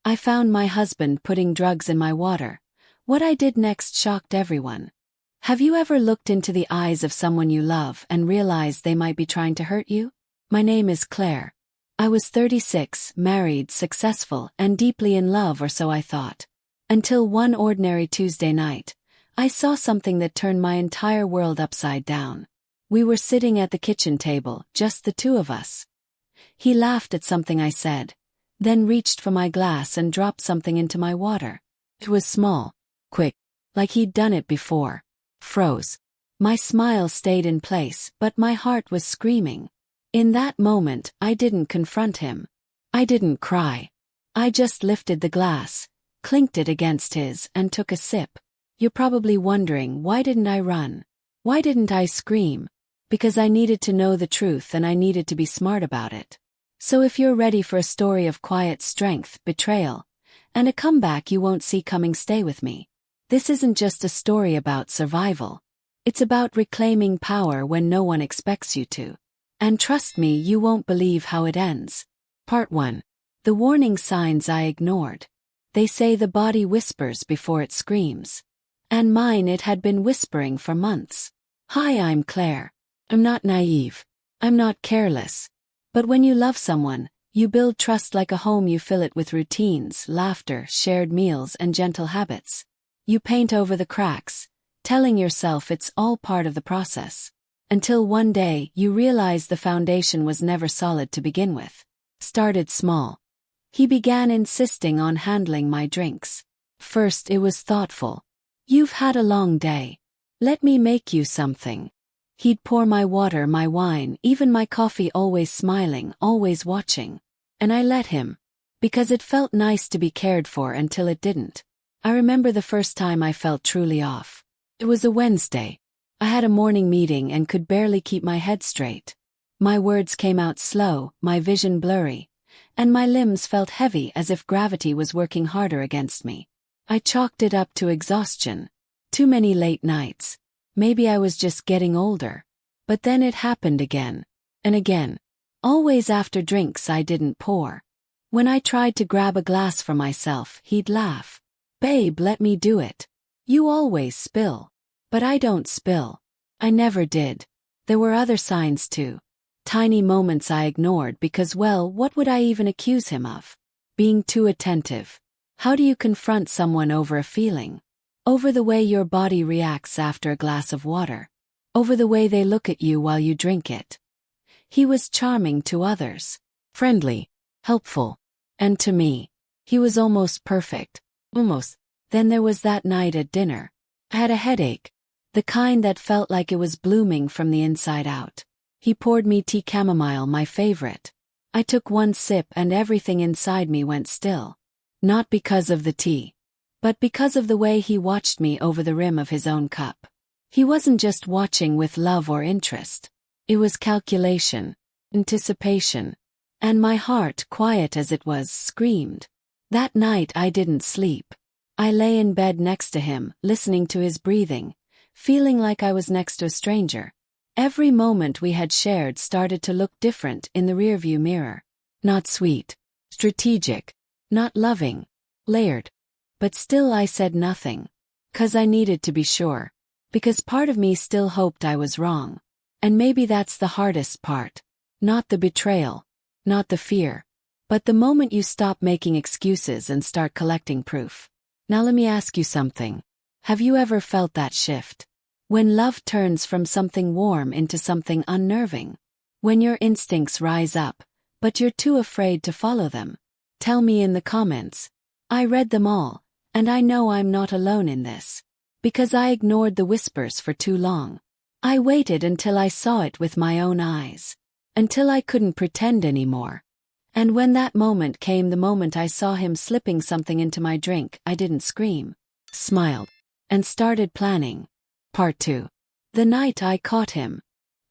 I found my husband putting drugs in my water. What I did next shocked everyone. Have you ever looked into the eyes of someone you love and realized they might be trying to hurt you? My name is Claire. I was 36, married, successful, and deeply in love, or so I thought. Until one ordinary Tuesday night, I saw something that turned my entire world upside down. We were sitting at the kitchen table, just the two of us. He laughed at something I said, then reached for my glass and dropped something into my water. It was small, quick, like he'd done it before. Froze. My smile stayed in place, but my heart was screaming. In that moment, I didn't confront him. I didn't cry. I just lifted the glass, clinked it against his, and took a sip. You're probably wondering, why didn't I run? Why didn't I scream? Because I needed to know the truth and I needed to be smart about it. So if you're ready for a story of quiet strength, betrayal, and a comeback you won't see coming, stay with me. This isn't just a story about survival. It's about reclaiming power when no one expects you to. And trust me, you won't believe how it ends. Part 1. The warning signs I ignored. They say the body whispers before it screams. And mine, it had been whispering for months. Hi, I'm Claire. I'm not naive. I'm not careless. But when you love someone, you build trust like a home. You fill it with routines, laughter, shared meals, and gentle habits. You paint over the cracks, telling yourself it's all part of the process. Until one day, you realize the foundation was never solid to begin with. Started small. He began insisting on handling my drinks. First, it was thoughtful. You've had a long day. Let me make you something. He'd pour my water, my wine, even my coffee, always smiling, always watching. And I let him. Because it felt nice to be cared for until it didn't. I remember the first time I felt truly off. It was a Wednesday. I had a morning meeting and could barely keep my head straight. My words came out slow, my vision blurry, and my limbs felt heavy as if gravity was working harder against me. I chalked it up to exhaustion. Too many late nights. Maybe I was just getting older. But then it happened again. And again. Always after drinks I didn't pour. When I tried to grab a glass for myself, he'd laugh. Babe, let me do it. You always spill. But I don't spill. I never did. There were other signs too. Tiny moments I ignored because, well, what would I even accuse him of? Being too attentive. How do you confront someone over a feeling? Over the way your body reacts after a glass of water. Over the way they look at you while you drink it. He was charming to others. Friendly. Helpful. And to me, he was almost perfect. Almost. Then there was that night at dinner. I had a headache. The kind that felt like it was blooming from the inside out. He poured me tea chamomile, my favorite. I took one sip and everything inside me went still. Not because of the tea. But because of the way he watched me over the rim of his own cup. He wasn't just watching with love or interest. It was calculation, anticipation. And my heart, quiet as it was, screamed. That night I didn't sleep. I lay in bed next to him, listening to his breathing, feeling like I was next to a stranger. Every moment we had shared started to look different in the rearview mirror. Not sweet, strategic, not loving, layered. But still I said nothing. 'Cause I needed to be sure. Because part of me still hoped I was wrong. And maybe that's the hardest part. Not the betrayal. Not the fear. But the moment you stop making excuses and start collecting proof. Now let me ask you something. Have you ever felt that shift? When love turns from something warm into something unnerving? When your instincts rise up, but you're too afraid to follow them? Tell me in the comments. I read them all, and I know I'm not alone in this. Because I ignored the whispers for too long. I waited until I saw it with my own eyes. Until I couldn't pretend anymore. And when that moment came, the moment I saw him slipping something into my drink, I didn't scream. Smiled. And started planning. Part 2. The night I caught him.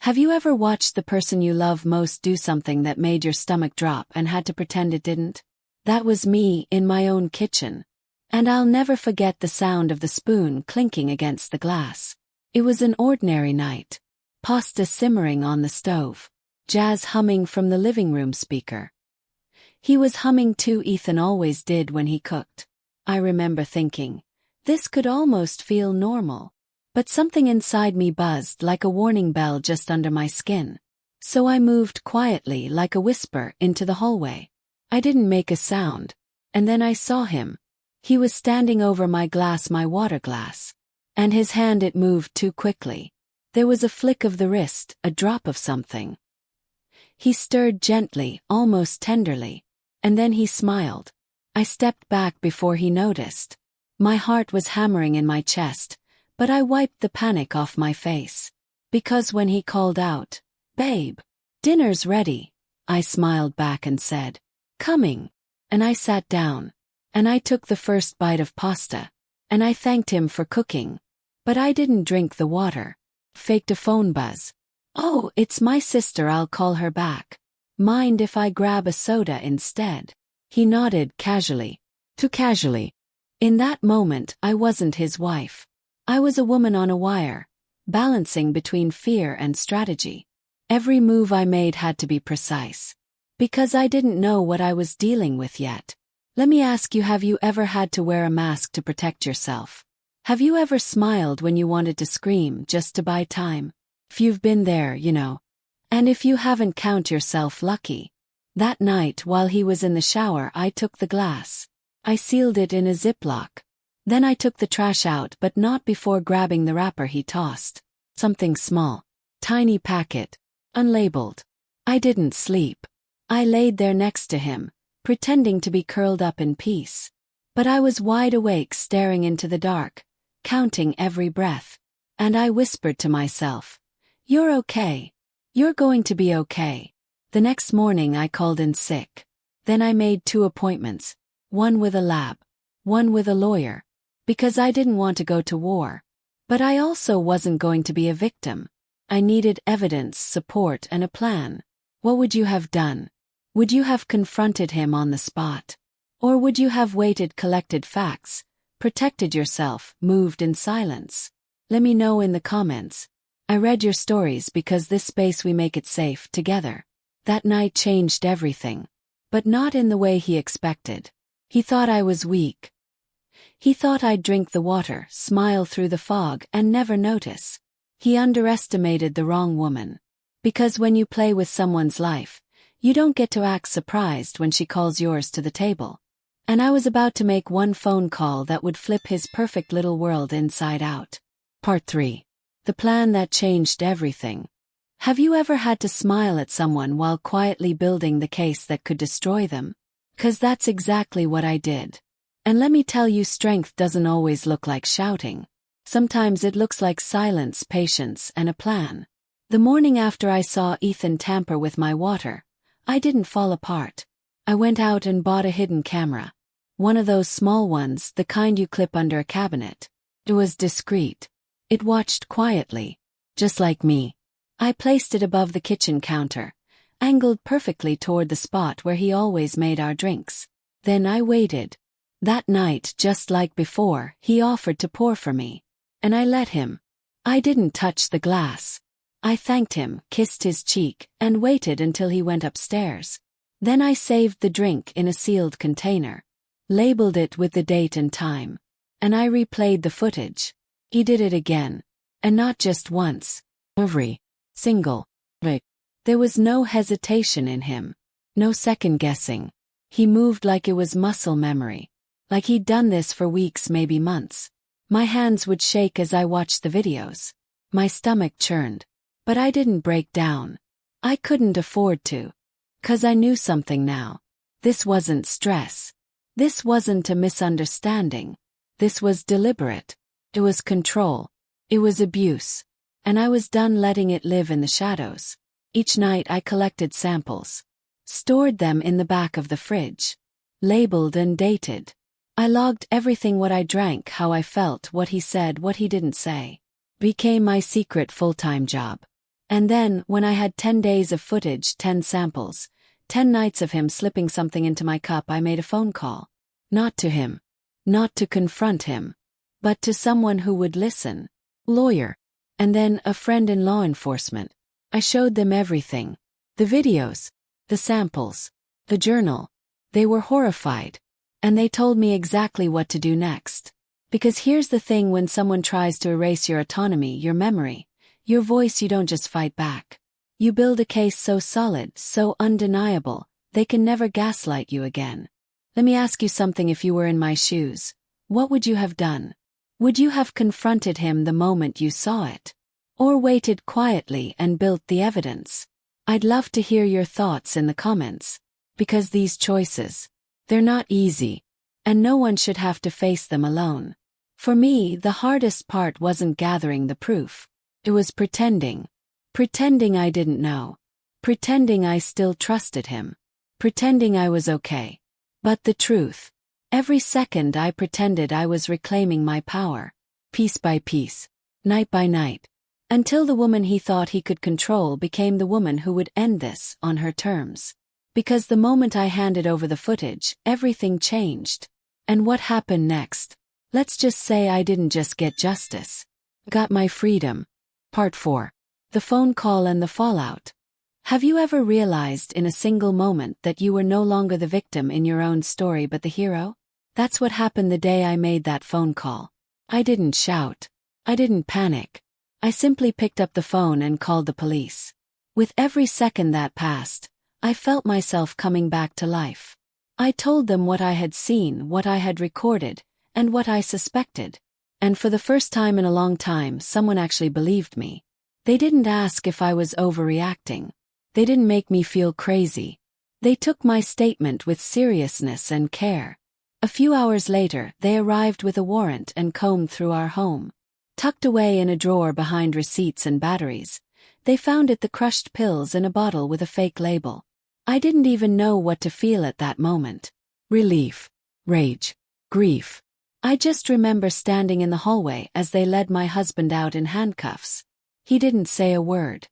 Have you ever watched the person you love most do something that made your stomach drop and had to pretend it didn't? That was me in my own kitchen. And I'll never forget the sound of the spoon clinking against the glass. It was an ordinary night. Pasta simmering on the stove. Jazz humming from the living room speaker. He was humming too. Ethan always did when he cooked. I remember thinking, this could almost feel normal. But something inside me buzzed like a warning bell just under my skin. So I moved quietly like a whisper into the hallway. I didn't make a sound. And then I saw him. He was standing over my water glass. And his hand, it moved too quickly. There was a flick of the wrist, a drop of something. He stirred gently, almost tenderly. And then he smiled. I stepped back before he noticed. My heart was hammering in my chest, but I wiped the panic off my face. Because when he called out, "Babe, dinner's ready," I smiled back and said, "Coming." And I sat down. And I took the first bite of pasta. And I thanked him for cooking. But I didn't drink the water. Faked a phone buzz. "Oh, it's my sister, I'll call her back. Mind if I grab a soda instead?" He nodded casually. Too casually. In that moment, I wasn't his wife. I was a woman on a wire, balancing between fear and strategy. Every move I made had to be precise. Because I didn't know what I was dealing with yet. Let me ask you, have you ever had to wear a mask to protect yourself? Have you ever smiled when you wanted to scream just to buy time? If you've been there, you know. And if you haven't, count yourself lucky. That night, while he was in the shower, I took the glass. I sealed it in a Ziploc. Then I took the trash out, but not before grabbing the wrapper he tossed. Something small. Tiny packet. Unlabeled. I didn't sleep. I laid there next to him, pretending to be curled up in peace. But I was wide awake, staring into the dark, counting every breath. And I whispered to myself, "You're okay. You're going to be okay." The next morning I called in sick. Then I made 2 appointments, one with a lab, one with a lawyer, because I didn't want to go to war. But I also wasn't going to be a victim. I needed evidence, support, and a plan. What would you have done? Would you have confronted him on the spot? Or would you have waited, collected facts, protected yourself, moved in silence? Let me know in the comments. I read your stories because this space, we make it safe together. That night changed everything. But not in the way he expected. He thought I was weak. He thought I'd drink the water, smile through the fog, and never notice. He underestimated the wrong woman. Because when you play with someone's life, you don't get to act surprised when she calls yours to the table. And I was about to make one phone call that would flip his perfect little world inside out. Part 3. The plan that changed everything. Have you ever had to smile at someone while quietly building the case that could destroy them? 'Cause that's exactly what I did. And let me tell you, strength doesn't always look like shouting. Sometimes it looks like silence, patience, and a plan. The morning after I saw Ethan tamper with my water, I didn't fall apart. I went out and bought a hidden camera. One of those small ones, the kind you clip under a cabinet. It was discreet. It watched quietly. Just like me. I placed it above the kitchen counter, angled perfectly toward the spot where he always made our drinks. Then I waited. That night, just like before, he offered to pour for me. And I let him. I didn't touch the glass. I thanked him, kissed his cheek, and waited until he went upstairs. Then I saved the drink in a sealed container. Labeled it with the date and time. And I replayed the footage. He did it again. And not just once. Every single day. There was no hesitation in him. No second guessing. He moved like it was muscle memory. Like he'd done this for weeks, maybe months. My hands would shake as I watched the videos. My stomach churned. But I didn't break down. I couldn't afford to. 'Cause I knew something now. This wasn't stress. This wasn't a misunderstanding. This was deliberate. It was control. It was abuse. And I was done letting it live in the shadows. Each night I collected samples. Stored them in the back of the fridge. Labeled and dated. I logged everything, what I drank, how I felt, what he said, what he didn't say. Became my secret full-time job. And then, when I had 10 days of footage, 10 samples, 10 nights of him slipping something into my cup, I made a phone call. Not to him. Not to confront him. But to someone who would listen. Lawyer. And then a friend in law enforcement. I showed them everything. The videos. The samples. The journal. They were horrified. And they told me exactly what to do next. Because here's the thing: when someone tries to erase your autonomy, your memory, your voice, you don't just fight back. You build a case so solid, so undeniable, they can never gaslight you again. Let me ask you something: if you were in my shoes, what would you have done? Would you have confronted him the moment you saw it? Or waited quietly and built the evidence? I'd love to hear your thoughts in the comments. Because these choices, they're not easy. And no one should have to face them alone. For me, the hardest part wasn't gathering the proof. It was pretending. Pretending I didn't know. Pretending I still trusted him. Pretending I was okay. But the truth. Every second I pretended, I was reclaiming my power. Piece by piece. Night by night. Until the woman he thought he could control became the woman who would end this on her terms. Because the moment I handed over the footage, everything changed. And what happened next? Let's just say I didn't just get justice. Got my freedom. Part 4. The phone call and the fallout. Have you ever realized in a single moment that you were no longer the victim in your own story but the hero? That's what happened the day I made that phone call. I didn't shout. I didn't panic. I simply picked up the phone and called the police. With every second that passed, I felt myself coming back to life. I told them what I had seen, what I had recorded, and what I suspected. And for the first time in a long time, someone actually believed me. They didn't ask if I was overreacting. They didn't make me feel crazy. They took my statement with seriousness and care. A few hours later, they arrived with a warrant and combed through our home. Tucked away in a drawer behind receipts and batteries, they found the crushed pills in a bottle with a fake label. I didn't even know what to feel at that moment. Relief, rage, grief. I just remember standing in the hallway as they led my husband out in handcuffs. He didn't say a word.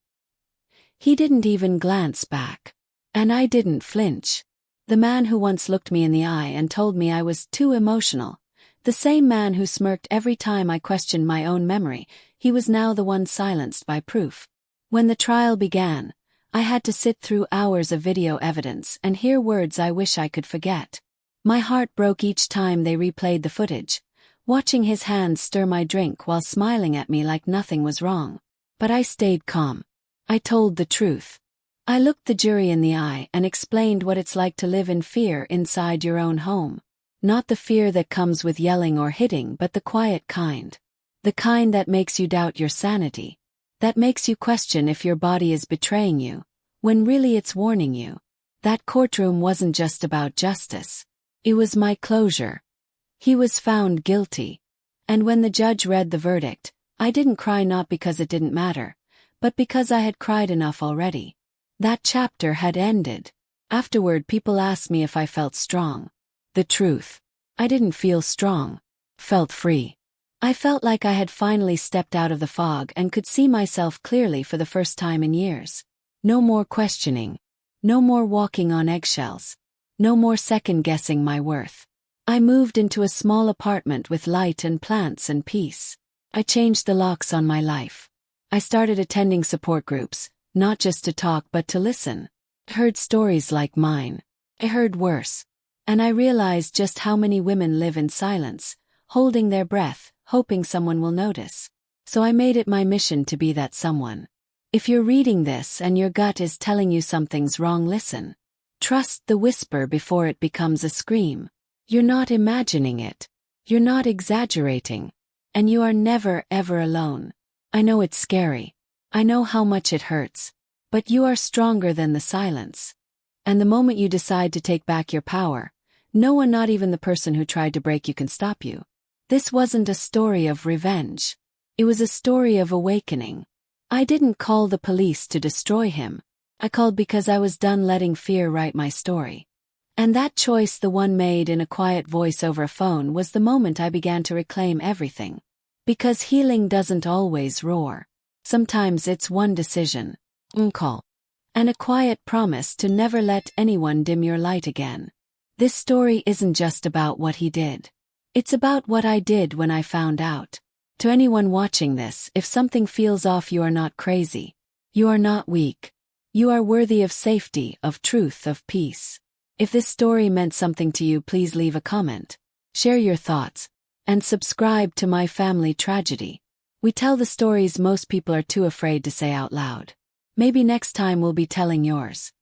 He didn't even glance back. And I didn't flinch. The man who once looked me in the eye and told me I was too emotional, the same man who smirked every time I questioned my own memory, he was now the one silenced by proof. When the trial began, I had to sit through hours of video evidence and hear words I wish I could forget. My heart broke each time they replayed the footage, watching his hands stir my drink while smiling at me like nothing was wrong. But I stayed calm. I told the truth. I looked the jury in the eye and explained what it's like to live in fear inside your own home. Not the fear that comes with yelling or hitting, but the quiet kind. The kind that makes you doubt your sanity. That makes you question if your body is betraying you, when really it's warning you. That courtroom wasn't just about justice. It was my closure. He was found guilty. And when the judge read the verdict, I didn't cry, not because it didn't matter, but because I had cried enough already. That chapter had ended. Afterward, people asked me if I felt strong. The truth. I didn't feel strong. Felt free. I felt like I had finally stepped out of the fog and could see myself clearly for the first time in years. No more questioning. No more walking on eggshells. No more second-guessing my worth. I moved into a small apartment with light and plants and peace. I changed the locks on my life. I started attending support groups, not just to talk but to listen. I heard stories like mine. I heard worse. And I realized just how many women live in silence, holding their breath, hoping someone will notice. So I made it my mission to be that someone. If you're reading this and your gut is telling you something's wrong, listen. Trust the whisper before it becomes a scream. You're not imagining it. You're not exaggerating. And you are never, ever alone. I know it's scary. I know how much it hurts. But you are stronger than the silence. And the moment you decide to take back your power, no one, not even the person who tried to break you, can stop you. This wasn't a story of revenge. It was a story of awakening. I didn't call the police to destroy him. I called because I was done letting fear write my story. And that choice, the one made in a quiet voice over a phone, was the moment I began to reclaim everything. Because healing doesn't always roar. Sometimes it's one decision, call, and a quiet promise to never let anyone dim your light again. This story isn't just about what he did. It's about what I did when I found out. To anyone watching this, if something feels off, you are not crazy. You are not weak. You are worthy of safety, of truth, of peace. If this story meant something to you, please leave a comment, share your thoughts, and subscribe to My Family Tragedy. We tell the stories most people are too afraid to say out loud. Maybe next time we'll be telling yours.